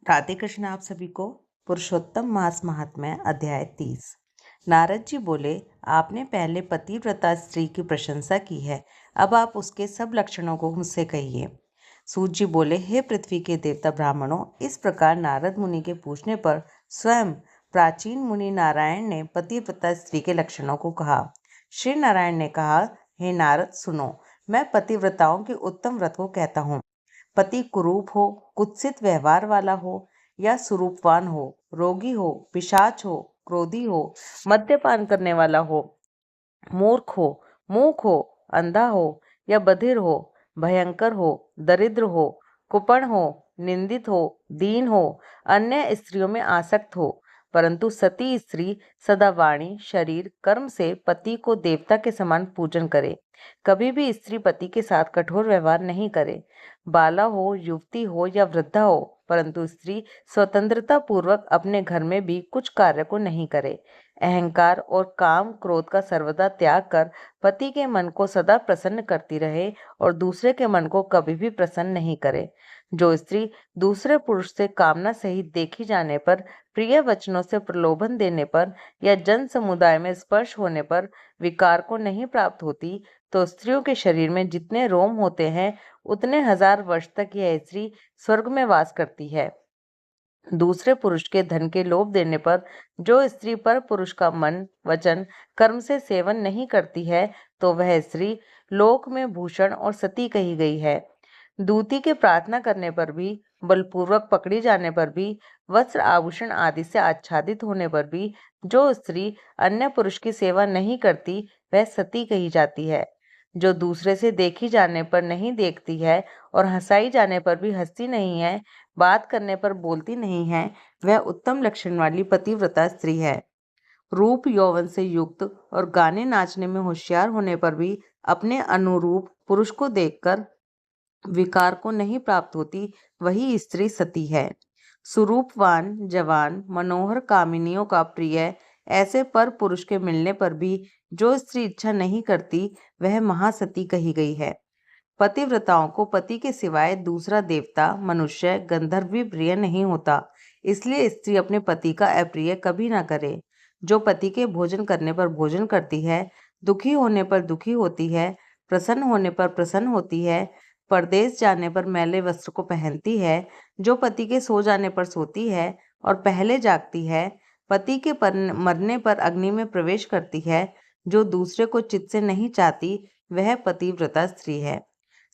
राधे कृष्ण आप सभी को। पुरुषोत्तम मास महात्म्य अध्याय 30। नारद जी बोले, आपने पहले पतिव्रता स्त्री की प्रशंसा की है, अब आप उसके सब लक्षणों को मुझसे कहिए। सूत जी बोले, हे पृथ्वी के देवता ब्राह्मणों, इस प्रकार नारद मुनि के पूछने पर स्वयं प्राचीन मुनि नारायण ने पतिव्रता स्त्री के लक्षणों को कहा। श्री नारायण ने कहा, हे नारद सुनो, मैं पतिव्रताओं के उत्तम व्रत को कहता हूँ। पति कुरूप हो, कुत्सित व्यवहार वाला हो या सुरूपवान हो, रोगी हो, पिशाच हो, क्रोधी हो, मद्यपान करने वाला हो, मूर्ख हो, मूक हो, अंधा हो या बधिर हो, भयंकर हो, दरिद्र हो, कुपण हो, निंदित हो, दीन हो, अन्य स्त्रियों में आसक्त हो, परंतु सती स्त्री सदा वाणी, शरीर, कर्म से पति को देवता के समान पूजन करे। कभी भी स्त्री पति के साथ कठोर व्यवहार नहीं करे। बाला हो, युवती हो या वृद्धा हो, परंतु स्त्री स्वतंत्रता पूर्वक अपने घर में भी कुछ कार्य को नहीं करे। अहंकार और काम क्रोध का सर्वदा त्याग कर पति के मन को सदा प्रसन्न करती रहे और दूसरे के मन को कभी भी प्रसन्न नहीं करे। जो स्त्री दूसरे पुरुष से कामना सहित देखी जाने पर, प्रिय वचनों से प्रलोभन देने पर या जन समुदाय में स्पर्श होने पर विकार को नहीं प्राप्त होती, तो स्त्रियों के शरीर में जितने रोम होते हैं उतने 1000 वर्ष तक यह स्त्री स्वर्ग में वास करती है। दूसरे पुरुष के धन के लोभ देने पर जो स्त्री पर पुरुष का मन, वचन, कर्म से सेवन नहीं करती है, तो वह स्त्री लोक में भूषण और सती कही गई है। दूती के प्रार्थना करने पर भी, बलपूर्वक पकड़ी जाने पर भी, वस्त्र आभूषण आदि से आच्छादित होने पर भी जो स्त्री अन्य पुरुष की सेवा नहीं करती, वह सती कही जाती है। जो दूसरे से देखी जाने पर नहीं देखती है और हंसाई जाने पर भी हंसती नहीं है, बात करने पर बोलती नहीं है, वह उत्तम लक्षण वाली पतिव्रता स्त्री है। रूप यौवन से युक्त और गाने नाचने में होशियार होने पर भी अपने अनुरूप पुरुष को देखकर विकार को नहीं प्राप्त होती, वही स्त्री सती है। सुरूपवान, जवान, मनोहर, कामिनियों का प्रिय ऐसे पर पुरुष के मिलने पर भी जो स्त्री इच्छा नहीं करती, वह महासती कही गई है। पतिव्रताओं को पति के सिवाय दूसरा देवता, मनुष्य, गंधर्व भी प्रिय नहीं होता, इसलिए स्त्री अपने पति का अप्रिय कभी ना करे। जो पति के भोजन करने पर भोजन करती है, दुखी होने पर दुखी होती है, प्रसन्न होने पर प्रसन्न होती है, परदेश जाने पर मैले वस्त्र को पहनती है, जो पति के सो जाने पर सोती है और पहले जागती है, पति के मरने पर अग्नि में प्रवेश करती है, जो दूसरे को चित्त से नहीं चाहती, वह पतिव्रता स्त्री है।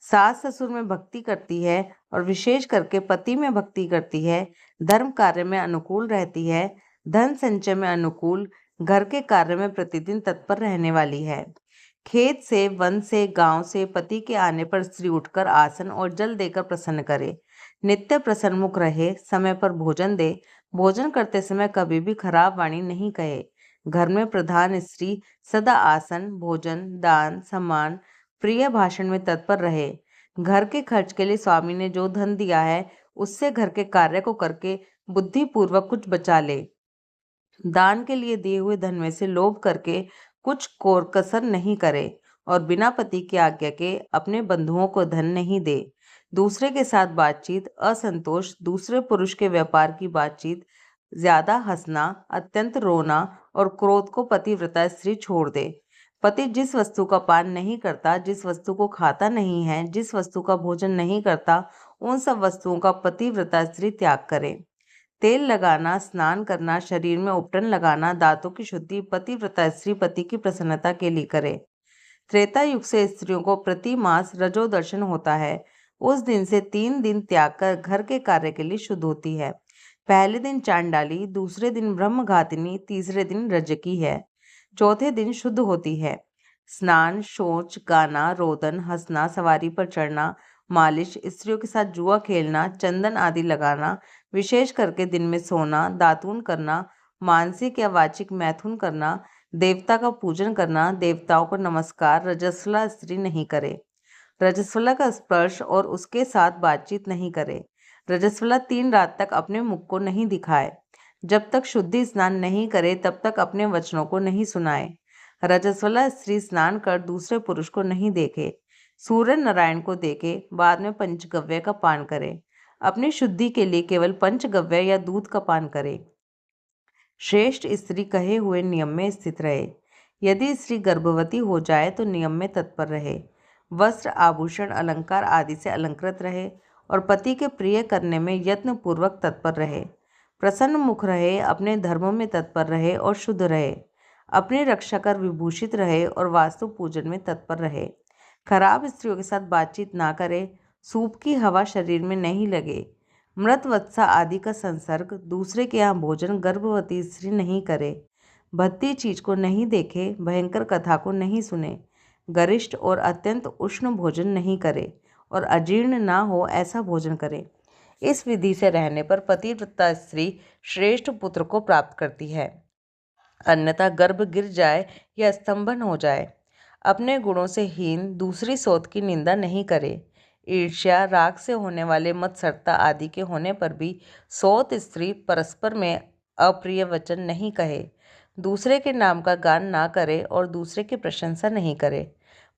सास ससुर में भक्ति करती है और विशेष करके पति में भक्ति करती है, धर्म कार्य में अनुकूल रहती है, धन संचय में अनुकूल, घर के कार्य में प्रतिदिन तत्पर रहने वाली है। खेत से, वन से, गांव से पति के आने पर स्त्री उठकर आसन और जल देकर प्रसन्न करे। नित्य प्रसन्नमुख रहे, समय पर भोजन दे, भोजन करते समय कभी भी खराब वाणी नहीं कहे। घर में प्रधान स्त्री सदा आसन, भोजन, दान, सम्मान, प्रिय भाषण में तत्पर रहे। घर के खर्च के लिए स्वामी ने जो धन दिया है, उससे घर के कार्य को करके बुद्धिपूर्वक कुछ बचा ले। दान के लिए दिए हुए धन में से लोभ करके कुछ कोर कसर नहीं करे और बिना पति की आज्ञा के अपने बंधुओं को धन नहीं दे। दूसरे के साथ बातचीत, असंतोष, दूसरे पुरुष के व्यापार की बातचीत, ज्यादा हंसना, अत्यंत रोना और क्रोध को पतिव्रता स्त्री छोड़ दे। पति जिस वस्तु का पान नहीं करता, जिस वस्तु को खाता नहीं है, जिस वस्तु का भोजन नहीं करता, उन सब वस्तुओं का पतिव्रता स्त्री त्याग करे। तेल लगाना, स्नान करना, शरीर में उपटन लगाना, दांतों की शुद्धि पतिव्रता स्त्री पति की प्रसन्नता के लिए करे। त्रेता युग से स्त्रियों को प्रति मास रजो दर्शन होता है। उस दिन से 3 दिन त्याग कर घर के कार्य के लिए शुद्ध होती है। पहले दिन चांडाली, दूसरे दिन ब्रह्मघातिनी, तीसरे दिन रजकी है, चौथे दिन शुद्ध होती है। स्नान, शौच, गाना, रोदन, हंसना, सवारी पर चढ़ना, मालिश, स्त्रियों के साथ जुआ खेलना, चंदन आदि लगाना, विशेष करके दिन में सोना, दातून करना, मानसिक या वाचिक मैथुन करना, देवता का पूजन करना, देवताओं को नमस्कार, रजस्वला स्त्री नहीं करे। रजस्वला का स्पर्श और उसके साथ बातचीत नहीं करे। रजस्वला 3 रात तक अपने मुख को नहीं दिखाए। जब तक शुद्धि स्नान नहीं करे, तब तक अपने वचनों को नहीं सुनाए। रजस्वला स्त्री स्नान कर दूसरे पुरुष को नहीं देखे, सूर्य नारायण को देखे, बाद में पंचगव्य का पान करे। अपनी शुद्धि के लिए केवल पंचगव्य या दूध का पान करे। श्रेष्ठ स्त्री कहे हुए नियम में स्थित रहे। यदि स्त्री गर्भवती हो जाए तो नियम में तत्पर रहे, वस्त्र आभूषण अलंकार आदि से अलंकृत रहे और पति के प्रिय करने में यत्न पूर्वक तत्पर रहे। प्रसन्न मुख रहे, अपने धर्मों में तत्पर रहे और शुद्ध रहे, अपनी रक्षा कर विभूषित रहे और वास्तु पूजन में तत्पर रहे। खराब स्त्रियों के साथ बातचीत ना करे, सूप की हवा शरीर में नहीं लगे, मृत वत्सा आदि का संसर्ग, दूसरे के यहाँ भोजन गर्भवती स्त्री नहीं करे, भद्दी चीज को नहीं देखे, भयंकर कथा को नहीं सुने, गरिष्ठ और अत्यंत उष्ण भोजन नहीं करे और अजीर्ण ना हो ऐसा भोजन करे। इस विधि से रहने पर पतिव्रता स्त्री श्रेष्ठ पुत्र को प्राप्त करती है, अन्यथा गर्भ गिर जाए या स्तंभन हो जाए। अपने गुणों से हीन दूसरी सोत की निंदा नहीं करे। ईर्ष्या राग से होने वाले मत्सरता आदि के होने पर भी सोत स्त्री परस्पर में अप्रिय वचन नहीं कहे, दूसरे के नाम का गान ना करे और दूसरे की प्रशंसा नहीं करे।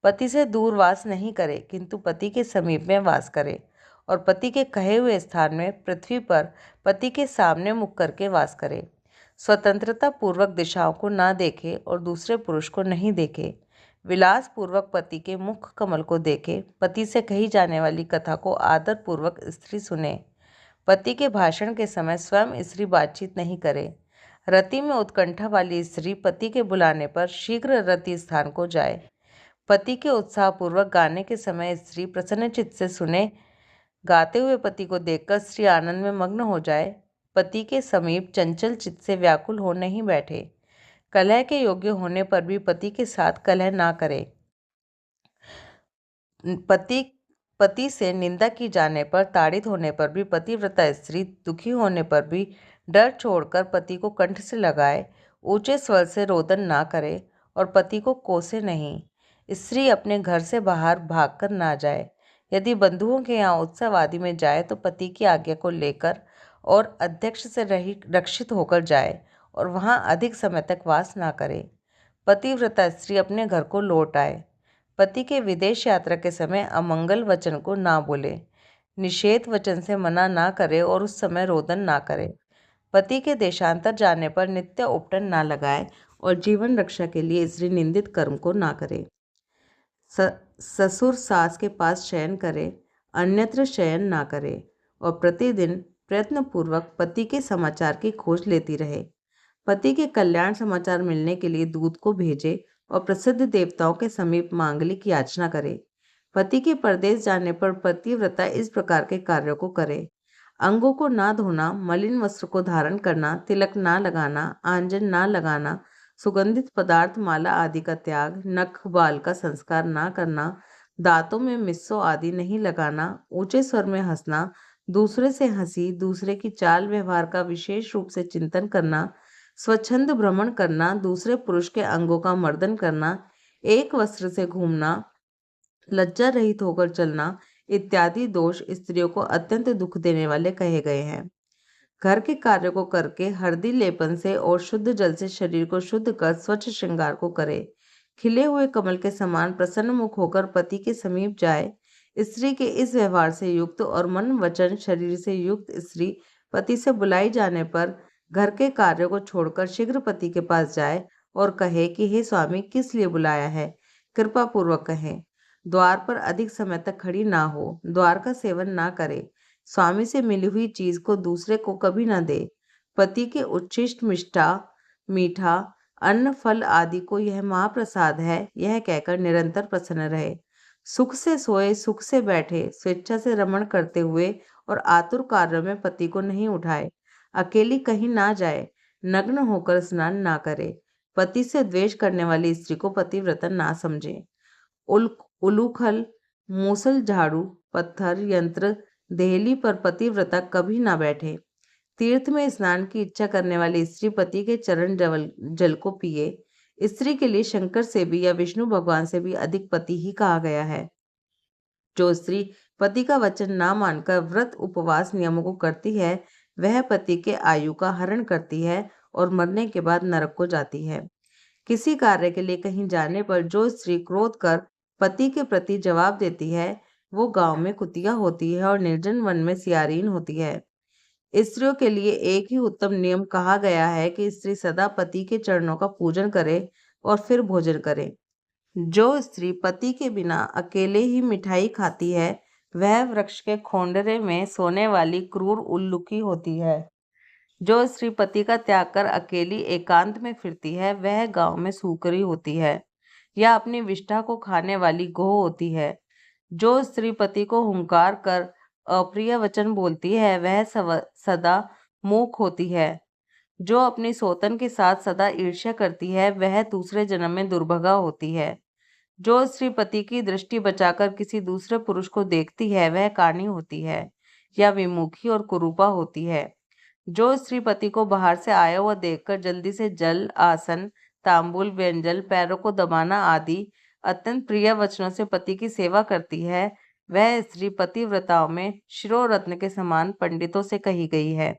पति से दूर वास नहीं करे, किंतु पति के समीप में वास करे और पति के कहे हुए स्थान में पृथ्वी पर पति के सामने मुख करके वास करे। स्वतंत्रता पूर्वक दिशाओं को ना देखे और दूसरे पुरुष को नहीं देखे। विलास पूर्वक पति के मुख कमल को देखे। पति से कही जाने वाली कथा को आदर पूर्वक स्त्री सुने। पति के भाषण के समय स्वयं स्त्री बातचीत नहीं करे। रति में उत्कंठा वाली स्त्री पति के बुलाने पर शीघ्र रति स्थान को जाए। पति के उत्साहपूर्वक गाने के समय स्त्री प्रसन्नचित्त से सुने। गाते हुए पति को देखकर स्त्री आनंद में मग्न हो जाए। पति के समीप चंचल चित्त से व्याकुल हो नहीं बैठे। कलह के योग्य होने पर भी पति के साथ कलह ना करे। पति से निंदा की जाने पर, ताड़ित होने पर भी, पतिव्रता स्त्री दुखी होने पर भी डर छोड़कर पति को कंठ से लगाए, ऊंचे स्वर से रोदन ना करे और पति को कोसे नहीं। स्त्री अपने घर से बाहर भागकर ना जाए। यदि बंधुओं के यहाँ उत्सव आदि में जाए तो पति की आज्ञा को लेकर और अध्यक्ष से रक्षित होकर जाए और वहाँ अधिक समय तक वास ना करे। पतिव्रता स्त्री अपने घर को लौट आए। पति के विदेश यात्रा के समय अमंगल वचन को ना बोले, निषेध वचन से मना ना करे और उस समय रोदन ना करे। पति के देशांतर जाने पर नित्य उपटन ना लगाए और जीवन रक्षा के लिए स्त्री निंदित कर्म को ना करे। ससुर सास के पास शयन करे, अन्यत्र शयन ना करे और प्रतिदिन प्रयत्नपूर्वक पति के समाचार की खोज लेती रहे। पति के कल्याण समाचार मिलने के लिए दूत को भेजे और प्रसिद्ध देवताओं के समीप मांगलिक याचना करे। पति के परदेश जाने पर पतिव्रता इस प्रकार के कार्यों को करे: अंगों को ना धोना, मलिन वस्त्र को धारण करना, तिलक ना लगाना, आंजन ना लगाना, सुगंधित पदार्थ माला आदि का त्याग, नख बाल का संस्कार ना करना, दांतों में मिस्सो आदि नहीं लगाना, ऊंचे स्वर में हंसना, दूसरे से हंसी, दूसरे की चाल व्यवहार का विशेष रूप से चिंतन करना, स्वच्छंद भ्रमण करना, दूसरे पुरुष के अंगों का मर्दन करना, एक वस्त्र से घूमना, लज्जा रहित होकर चलना इत्यादि दोष स्त्रियों को अत्यंत दुख देने वाले कहे गए हैं। घर के कार्य को करके हल्दी लेपन से और शुद्ध जल से शरीर को शुद्ध कर स्वच्छ श्रृंगार को करे। खिले हुए कमल के समान प्रसन्न मुख होकर पति के समीप जाए। स्त्री के इस व्यवहार से युक्त और मन वचन शरीर से युक्त स्त्री पति से बुलाई जाने पर घर के कार्यों को छोड़कर शीघ्र पति के पास जाए और कहे कि हे स्वामी, किस लिए बुलाया है, कृपा पूर्वक कहें। द्वार पर अधिक समय तक खड़ी ना हो, द्वार का सेवन ना करे, स्वामी से मिली हुई चीज को दूसरे को कभी ना दे। पति के उच्छिष्ट मीठा अन्न फल आदि को यह महाप्रसाद है, यह कहकर निरंतर प्रसन्न रहे। सुख से सोए, सुख से बैठे, स्वेच्छा से रमण करते हुए और आतुर कार्यों में पति को नहीं उठाए। अकेली कहीं ना जाए, नग्न होकर स्नान ना करे। पति से द्वेष करने वाली स्त्री को पतिव्रता ना समझे। उलूखल, मूसल, झाड़ू, पत्थर, यंत्र, देहली पर पतिव्रता कभी ना बैठे। तीर्थ में स्नान की इच्छा करने वाली स्त्री पति के चरण जल को पिए। स्त्री के लिए शंकर से भी या विष्णु भगवान से भी अधिक पति ही कहा गया है। जो स्त्री पति का वचन ना मानकर व्रत उपवास नियमों को करती है, वह पति के आयु का हरण करती है और मरने के बाद नरक को जाती है। किसी कार्य के लिए कहीं जाने पर जो स्त्री क्रोध कर पति के प्रति जवाब देती है, वो गांव में कुतिया होती है और निर्जन वन में सियारीन होती है। स्त्रियों के लिए एक ही उत्तम नियम कहा गया है कि स्त्री सदा पति के चरणों का पूजन करे और फिर भोजन करे। जो स्त्री पति के बिना अकेले ही मिठाई खाती है वह वृक्ष के खोंडरे में सोने वाली क्रूर उल्लुकी होती है। जो स्त्री पति का त्याग कर अकेली एकांत में फिरती है वह गांव में सूकरी होती है या अपनी विष्ठा को खाने वाली गोह होती है। जो स्त्री पति को हुंकार कर अप्रिय वचन बोलती है वह सदा मूक होती है। जो अपनी सौतन के साथ सदा ईर्ष्या करती है वह दूसरे जन्म में दुर्भगा होती है। जो स्त्री पति की दृष्टि बचाकर किसी दूसरे पुरुष को देखती है वह कानी होती है या विमुखी और कुरूपा होती है। जो स्त्री पति को बाहर से आया हुआ देखकर जल्दी से जल, आसन, तांबुल, व्यंजन, पैरों को दबाना आदि अत्यंत प्रिय वचनों से पति की सेवा करती है वह स्त्री पतिव्रताओं में शिरोरत्न के समान पंडितों से कही गई है।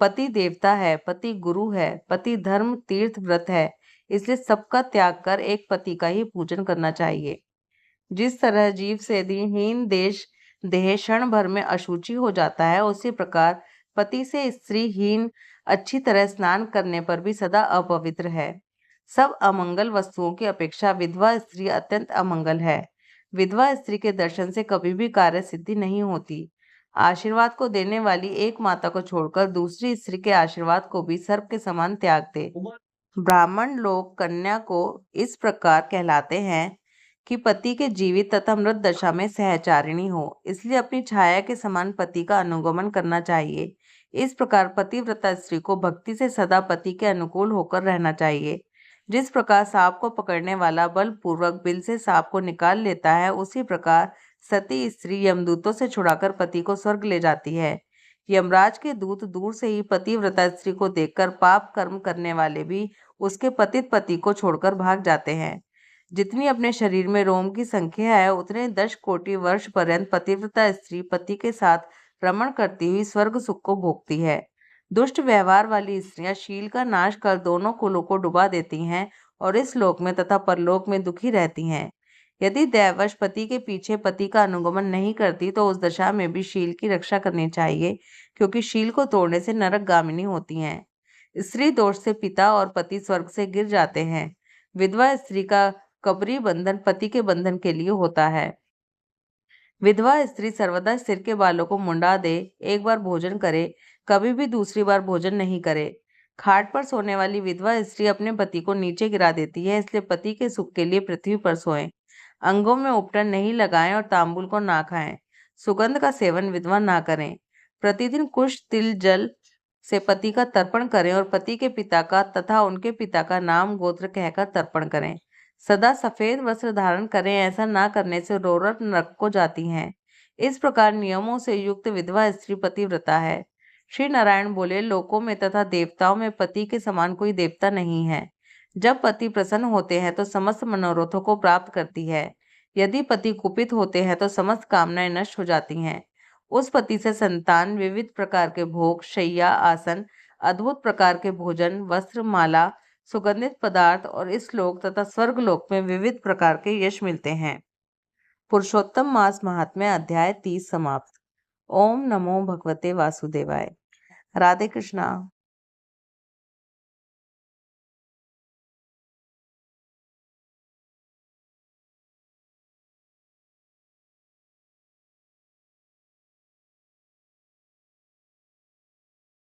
पति देवता है, पति गुरु है, पति धर्म तीर्थ व्रत है, इसलिए सबका त्याग कर एक पति का ही पूजन करना चाहिए। जिस तरह जीव से हीन देह क्षण भर में अशुचि हो जाता है उसी प्रकार पति से स्त्री हीन अच्छी तरह स्नान करने पर भी सदा अपवित्र है। सब अमंगल वस्तुओं की अपेक्षा विधवा स्त्री अत्यंत अमंगल है। विधवा स्त्री के दर्शन से कभी भी कार्य सिद्धि नहीं होती। आशीर्वाद को देने वाली एक माता को छोड़कर दूसरी स्त्री के आशीर्वाद को भी सर्प के समान त्याग दे। ब्राह्मण लोग कन्या को इस प्रकार कहलाते हैं कि पति के जीवित तथा मृत दशा में सहचारिणी हो, इसलिए अपनी छाया के समान पति का अनुगमन करना चाहिए। इस प्रकार पतिव्रता स्त्री को भक्ति से सदा पति के अनुकूल होकर रहना चाहिए। जिस प्रकार सांप को पकड़ने वाला बलपूर्वक बिल से सांप को निकाल लेता है उसी प्रकार सती स्त्री यमदूतों से छुड़ाकर पति को स्वर्ग ले जाती है। यमराज के दूत दूर से ही पतिव्रता स्त्री को देखकर पाप कर्म करने वाले भी उसके पतित पति को छोड़कर भाग जाते हैं। जितनी अपने शरीर में रोम की संख्या है उतने 10 कोटि वर्ष पर्यंत पतिव्रता स्त्री पति के साथ भ्रमण करती हुई स्वर्ग सुख को भोगती है। दुष्ट व्यवहार वाली स्त्रियां शील का नाश कर दोनों कुलों को डुबा देती हैं और इस लोक में तथा परलोक में दुखी रहती हैं। यदि दैववश पति के पीछे पति का अनुगमन नहीं करती तो उस दशा में भी शील की रक्षा करनी चाहिए, क्योंकि शील को तोड़ने से नरक गामिनी होती हैं। स्त्री दोष से पिता और पति स्वर्ग से गिर जाते हैं। विधवा स्त्री का कबरी बंधन पति के बंधन के लिए होता है। विधवा स्त्री सर्वदा सिर के बालों को मुंडा दे, एक बार भोजन करे, कभी भी दूसरी बार भोजन नहीं करे। खाट पर सोने वाली विधवा स्त्री अपने पति को नीचे गिरा देती है, इसलिए पति के सुख के लिए पृथ्वी पर सोएं। अंगों में उपटन नहीं लगाएं और तांबुल को ना खाएं। सुगंध का सेवन विधवा ना करें। प्रतिदिन कुछ तिल जल से पति का तर्पण करें और पति के पिता का तथा उनके पिता का नाम गोत्र कहकर तर्पण करें। सदा सफेद वस्त्र धारण करें, ऐसा ना करने से औरत नरक को जाती हैं। इस प्रकार नियमों से युक्त विधवा स्त्री पतिव्रता है। श्री नारायण बोले, लोकों में तथा देवताओं में पति के समान कोई देवता नहीं है। जब पति प्रसन्न होते हैं तो समस्त मनोरथों को प्राप्त करती है। यदि पति कुपित होते हैं तो समस्त कामनाएं नष्ट हो जाती हैं। उस पति से संतान, विविध प्रकार के भोग, शैया, आसन, अद्भुत प्रकार के भोजन, वस्त्र, माला, सुगंधित पदार्थ और इस लोक तथा स्वर्ग लोक में विविध प्रकार के यश मिलते हैं। पुरुषोत्तम मास महात्म्य अध्याय 30 समाप्त। ओम नमो भगवते वासुदेवाय। राधे कृष्णा।